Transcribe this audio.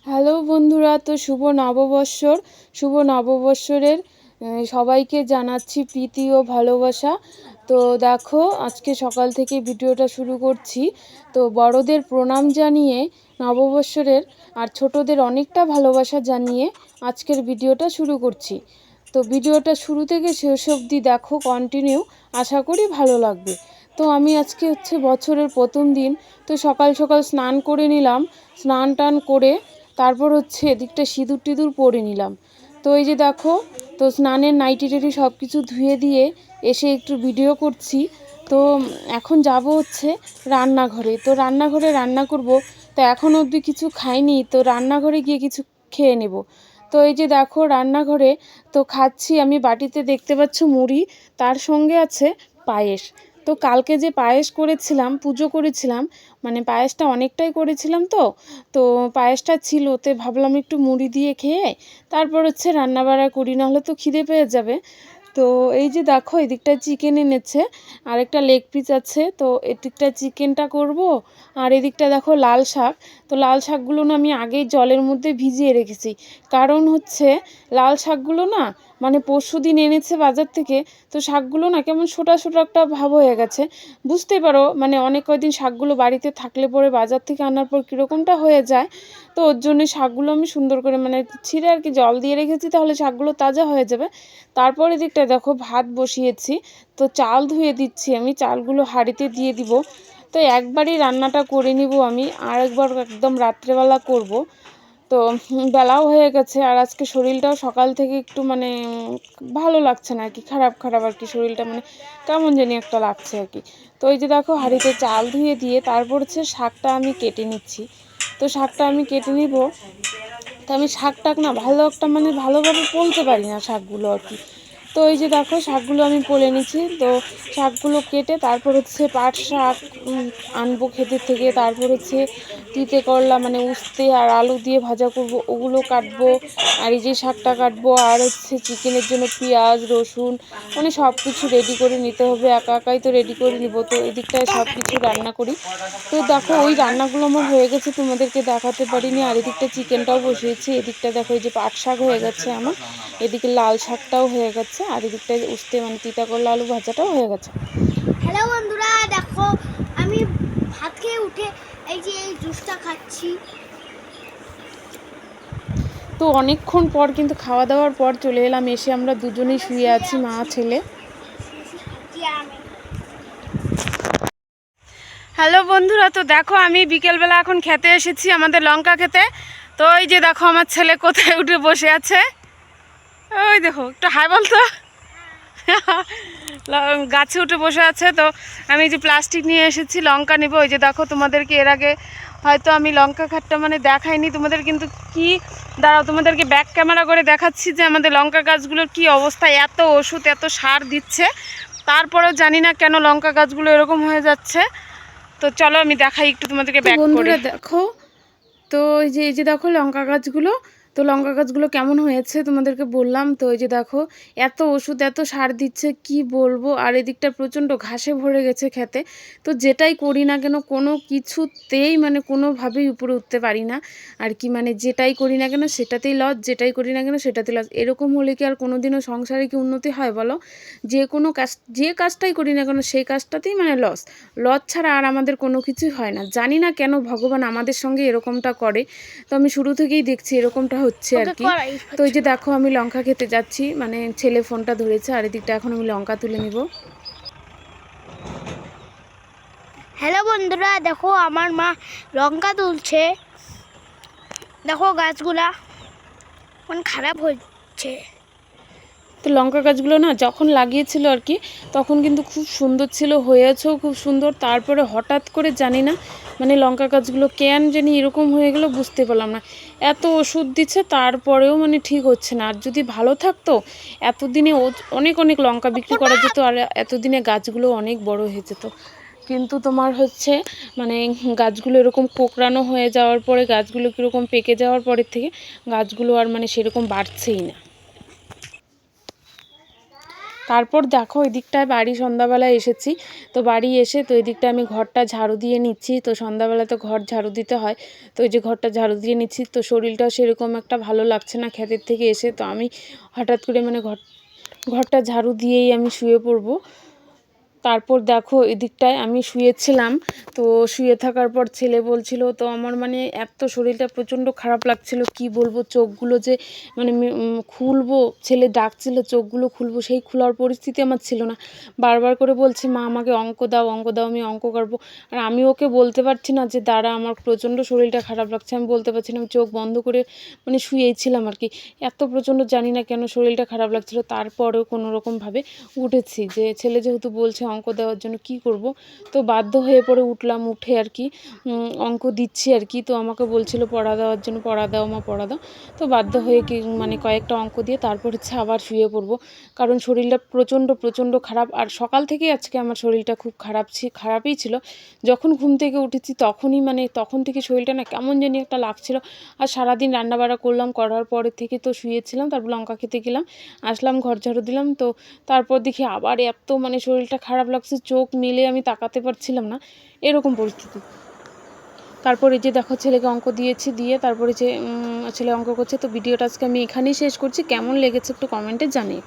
Hello বন্ধুরা, তো শুভ নববৎসরের সবাইকে জানাচ্ছি প্রীতি ও ভালোবাসা। তো দেখো, আজকে সকাল থেকে ভিডিওটা শুরু করছি। তো বড়দের প্রণাম জানিয়ে নববৎসরের আর ছোটদের অনেকটা ভালোবাসা জানিয়ে আজকের ভিডিওটা শুরু করছি। তো ভিডিওটা শুরু থেকে শেষ অবধি দেখো, কন্টিনিউ, আশা করি ভালো লাগবে। তো আমি আজকে বছরের প্রথম দিন, তো সকাল সকাল স্নান করে নিলাম। স্নান টান করে তারপর এদিকটা সিঁদুর টিঁদুর পরে নিলাম। তো এই যে দেখো, তো স্নানের নাইটি টাইটি সব কিছু ধুয়ে দিয়ে এসে একটু ভিডিও করছি। তো এখন যাব রান্নাঘরে। তো রান্নাঘরে রান্না করব। তো এখন অবধি কিছু খাইনি, তো রান্নাঘরে গিয়ে কিছু খেয়ে নেব। তো এই যে দেখো, রান্নাঘরে তো খাচ্ছি আমি, বাটিতে দেখতে পাচ্ছ মুড়ি, তার সঙ্গে আছে পায়েস। তো কালকে যে পায়েস করেছিলাম, পুজো করেছিলাম, মানে পায়েসটা অনেকটাই করেছিলাম। তো তো পায়েসটা ছিল, তো ভাবলাম একটু মুড়ি দিয়ে খেয়ে তারপর রান্নাবাড়া করি, নাহলে তো খিদে পেয়ে যাবে। তো এই যে দেখো, এদিকটা চিকেন এনেছে, আর একটা লেগ পিস আছে। তো এদিকটা চিকেনটা করব, আর এদিকটা দেখো লাল শাক। তো লাল শাকগুলো না আমি আগেই জলের মধ্যে ভিজিয়ে রেখেছি। কারণ লাল শাকগুলো না, মানে পরশুদিন এনেছে বাজার থেকে। তো শাকগুলো না কেমন ছোটা ছোটা একটা ভাব হয়ে গেছে, বুঝতে পারো। মানে অনেক কয়দিন শাকগুলো বাড়িতে থাকলে পরে বাজার থেকে আনার পর কীরকমটা হয়ে যায়। তো ওর জন্য শাকগুলো আমি সুন্দর করে মানে ছিঁড়ে আর কি জল দিয়ে রেখেছি, তাহলে শাকগুলো তাজা হয়ে যাবে। তারপর এদিকটা দেখো ভাত বসিয়েছি। তো চাল ধুয়ে দিচ্ছি আমি, চালগুলো হাঁড়িতে দিয়ে দিব। তো একবারই রান্নাটা করে নিব আমি, আর একবার একদম রাত্রেবেলা করব। তো বেলাও হয়ে গেছে, আর আজকে শরীরটাও সকাল থেকে একটু মানে ভালো লাগছে না আর কি, খারাপ খারাপ আর কি, শরীরটা মানে কেমন জানি একটা লাগছে আর কি। তো এই যে দেখো, হাঁড়িতে চাল ধুয়ে দিয়ে তারপর শাকটা আমি কেটে নিচ্ছি। তো শাকটা আমি কেটে নিব। তো আমি শাক টাক না ভালো একটা মানে ভালোভাবে পলতে পারি না শাকগুলো আর কি। তো এই যে দেখো, শাকগুলো আমি পলে নিচ্ছি। তো শাকগুলো কেটে তারপর পাট শাক আনবো ক্ষেতের থেকে। তারপর তিতে করলা মানে উস্তে আর আলু দিয়ে ভাজা করব, ওগুলো কাটবো। আর এই যে শাকটা কাটবো, আর চিকেনের জন্য পেঁয়াজ রসুন মানে সব কিছু রেডি করে নিতে হবে। একা একাই তো রেডি করে নিব। তো এদিকটায় সব কিছু রান্না করি। তো দেখো, ওই রান্নাগুলো আমার হয়ে গেছে, তোমাদেরকে দেখাতে পারিনি। আর এদিকটা চিকেনটাও বসিয়েছি। এদিকটা দেখো, এই যে পাট শাক হয়ে গেছে আমার, এদিকে লাল শাকটাও হয়ে গেছে, আর এদিকটায় উস্তে মানে তিতা করলা আলু ভাজাটাও হয়ে গেছে। হ্যালো বন্ধুরা, দেখো আমি ভাত খেয়ে উঠে এই যে এই জুসটা খাচ্ছি। তো অনেকক্ষণ পর কিন্তু খাওয়া দাওয়ার পর চলে এলাম, এসে আমরা দুজনেই শুয়ে আছি, মা ছেলে। হ্যালো বন্ধুরা, তো দেখো আমি বিকেলবেলা এখন খেতে এসেছি, আমাদের লঙ্কা খেতে। তো এই যে দেখো আমার ছেলে কোথায় উঠে বসে আছে, ওই দেখো, একটু হাই বলতো। গাছে উঠে বসে আছে। তো আমি যে প্লাস্টিক নিয়ে এসেছি লঙ্কা নেবো। ওই যে দেখো, তোমাদেরকে এর আগে হয়তো আমি লঙ্কা খাটটা মানে দেখাইনি তোমাদের, কিন্তু কি দাঁড়াও তোমাদেরকে ব্যাক ক্যামেরা করে দেখাচ্ছি যে আমাদের লঙ্কা গাছগুলোর কি অবস্থা। এত ওষুধ এত সার দিচ্ছে, তারপরেও জানি না কেন লঙ্কা গাছগুলো এরকম হয়ে যাচ্ছে। তো চলো আমি দেখাই একটু তোমাদেরকে ব্যাক করে। বন্ধুরা দেখো, তো এই যে দেখো লঙ্কা গাছগুলো। তো লঙ্কা গাছগুলো কেমন হয়েছে তোমাদেরকে বললাম। তো এই যে দেখো, এত ওষুধ এত সার দিচ্ছে, কি বলবো। আর এদিকটা প্রচণ্ড ঘাসে ভরে গেছে খেতে। তো যেটাই করি না কেন কোনো কিছুতেই মানে কোনোভাবেই উপরে উঠতে পারি না আর কি। মানে যেটাই করি না কেন সেটাতেই লস, যেটাই করি না কেন সেটাতেই লস। এরকম হলে কি আর কোনো দিনও সংসারে কি উন্নতি হয় বলো? যে কোনো কাজ, যে কাজটাই করি না কেন সেই কাজটাতেই মানে লস। লস ছাড়া আর আমাদের কোনো কিছুই হয় না। জানি না কেন ভগবান আমাদের সঙ্গে এরকমটা করে। তো আমি শুরু থেকেই দেখছি এরকমটা হচ্ছে আর কি। তো এই যে দেখো, আমি লঙ্কা খেতে যাচ্ছি, মানে ছেলে ফোনটা ধরেছে, আর এদিকটা এখন আমি লঙ্কা তুলে নিব। হ্যালো বন্ধুরা, দেখো আমার মা লঙ্কা তুলছে। দেখো গাছগুলা কোন খারাপ হচ্ছে। তো লঙ্কা গাছগুলো না যখন লাগিয়েছিল আর কি, তখন কিন্তু খুব সুন্দর ছিল, হয়েছেও খুব সুন্দর। তারপরে হঠাৎ করে জানি না মানে লঙ্কা গাছগুলো কেন জানি এরকম হয়ে গেল, বুঝতে পারলাম না। এত ওষুধ দিচ্ছে তারপরেও মানে ঠিক হচ্ছে না। আর যদি ভালো থাকতো এতদিনে অনেক অনেক লঙ্কা বিক্রি করা যেত, আর এতদিনে গাছগুলো অনেক বড় হয়ে যেত। কিন্তু তোমার মানে গাছগুলো এরকম কোঁকড়ানো হয়ে যাওয়ার পরে, গাছগুলো কীরকম পেকে যাওয়ার পরের থেকে গাছগুলো আর মানে সেরকম বাড়ছেই না। তারপর দেখো এদিকটায় বাড়ি সন্ধ্যাবেলায় এসেছি, তো বাড়ি এসে তো এদিকটা আমি ঘরটা ঝাড়ু দিয়ে নিচ্ছি। তো সন্ধ্যাবেলা তো ঘর ঝাড়ু দিতে হয়, তো এই যে ঘরটা ঝাড়ু দিয়ে নিচ্ছি। তো শরীরটাও সেরকম একটা ভালো লাগছে না ক্ষেতের থেকে এসে, তো আমি হঠাৎ করে মানে ঘরটা ঝাড়ু দিয়েই আমি শুয়ে পড়বো। তারপর দেখো এদিকটায় আমি শুয়েছিলাম, তো শুয়ে থাকার পর ছেলে বলছিল, তো আমার মানে এত শরীরটা প্রচণ্ড খারাপ লাগছিল, কি বলবো, চোখগুলো যে মানে খুলবো, ছেলে ডাকছিল চোখগুলো খুলবো, সেই খোলার পরিস্থিতি আমার ছিল না। বারবার করে বলছে, মা আমাকে অঙ্ক দাও, অঙ্ক দাও, আমি অঙ্ক করবো। আর আমি ওকে বলতে পারছি না যে দাঁড়া, আমার প্রচণ্ড শরীরটা খারাপ লাগছে, আমি বলতে পারছি না, আমি চোখ বন্ধ করে মানে শুয়েই ছিলাম আর কি। এত প্রচণ্ড জানি না কেন শরীরটা খারাপ লাগছিল, তারপরেও কোনো রকমভাবে উঠেছি, যে ছেলে যেহেতু বলছে অঙ্ক দেওয়ার জন্য কি করব, তো বাধ্য হয়ে পড়ে উঠলাম, উঠে আর কি অঙ্ক দিচ্ছি আর কি। তো আমাকে বলছিল পড়া দেওয়ার জন্য, পড়া দাও মা, পড়া দাও। তো বাধ্য হয়ে কি মানে কয়েকটা অঙ্ক দিয়ে তারপর হচ্ছে আবার শুয়ে পড়বো, কারণ শরীরটা প্রচণ্ড খারাপ। আর সকাল থেকে আজকে আমার শরীরটা খুব খারাপই ছিল। যখন ঘুম থেকে উঠেছি তখনই মানে তখন থেকে শরীরটা না কেমন জানি একটা লাগছিল। আর সারাদিন রান্নাবাড়া করলাম, করার পরে থেকে তো শুয়েছিলাম, তারপর লঙ্কা খেতে গেলাম, আসলাম, ঘর ঝাড়ু দিলাম, তো তারপর দেখি আবার এত মানে শরীরটা খারাপ লাগছে, চোখ মেলে আমি তাকাতে পারছিলাম না, এরকম পরিস্থিতি। তারপর এই যে দেখো ছেলেকে অঙ্ক দিয়েছি, দিয়ে তারপরে যে ছেলে অঙ্ক করছে। তো ভিডিওটা আজকে আমি এখানেই শেষ করছি, কেমন লেগেছে একটু কমেন্টে জানিয়ে।